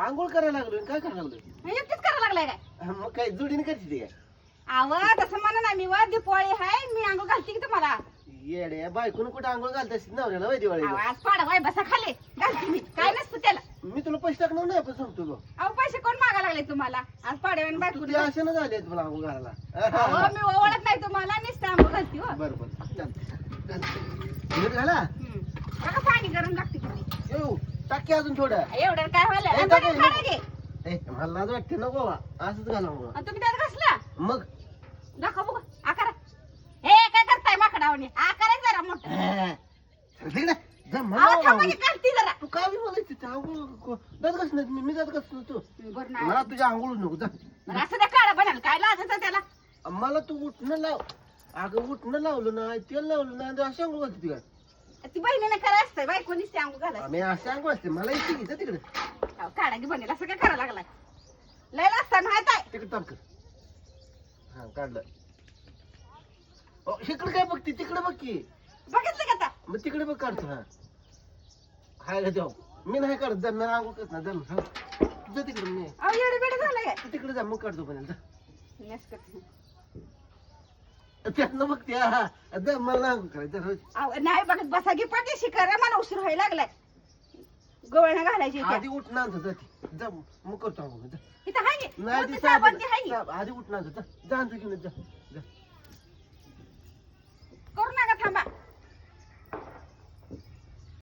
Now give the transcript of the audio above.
आंघोळ करायला लागलो काय करायला लागलोय एकटीच करायला लागलाय काय मग काय जोडीने करते ते काय आव तसं म्हणा ना मी वा दिपोळी हाय मी अंघोळ घालते की तुम्हाला येड्या बायकोनं कुठे आंघोळ घालत असते नवऱ्याला वय दिवाळी आव, आज पाडा वाय बसा खाली घालते मी काय नसतं त्याला मी तुला पैसे टाकणार नाही पण सांगतो गं. अहो पैसे कोण मागा लागले तुम्हाला आज पाड्यावर बायको तुला असे ना झाले तुला आंघोळ घालायला मी ओळख नाही तुम्हाला नुसतं अंघोळ घालते हो बरं बरं चालतंय मीठ घाला बघा पाणी गरम लागते तुम्ही येऊ टाकी अजून थोडं एवढं काय व्हायला ए, बघा, टाकेल. खाणं घे. मला लाज वाटते नको बा असंच घाला मग आणि तुम्ही त्यात घासला मग दाखव बघा आकारा हे काय करताय माकडावणी आकारा जरा मोठं तिकडे जा अहो, मला थांबा की घालती जरा तू काय बोलायची तिथे आंघोळ दात घास नाही मी दात घास तू बरं नाही मला तुझ्या आंघोळ नको जा बरं, असं त्या काळा बनाल काय लाजायचं त्याला मला तू उठणं लाव अगं उठणं लावलं नाही तेल लावलं नाही अशी आंघोळ घालते ती काय ती बहिणीने करायला असतंय बायकोनीच ते अंघोळ घालायचं आम्ही अशी आंघोळ असते मला इथे घे जा तिकडे अहो, काढा की बनेल असं काय करायला लागलाय लय असता माहित आहे तिकडे ताप कर हा काढलं इकडे काय बघते तिकडे बघ की बघितलं का आता मग तिकडे बघ काढतो हा हाय का देव मी नाही काढत जा मला आंघोळ करत ना जा तिकडे मी अहो एवढे बेडे झालं काय तू तिकडे जा मग काढतो पण जा नसतं. त्यातनं बघ त्या जा मला नाही आंघोळ करायचं रोज अहो, नाही बघत बसा की पाठीशी करा मला उशीर व्हायला लागलाय गवळणं घालायची इथे. आधी उठणं आणतो जा जा मग करतो आंघोळ जा इथं हाय की नाही मोठी ती साबण ती हाय की. आधी उठणं आणतो जा जा आणतो घेऊन जा जा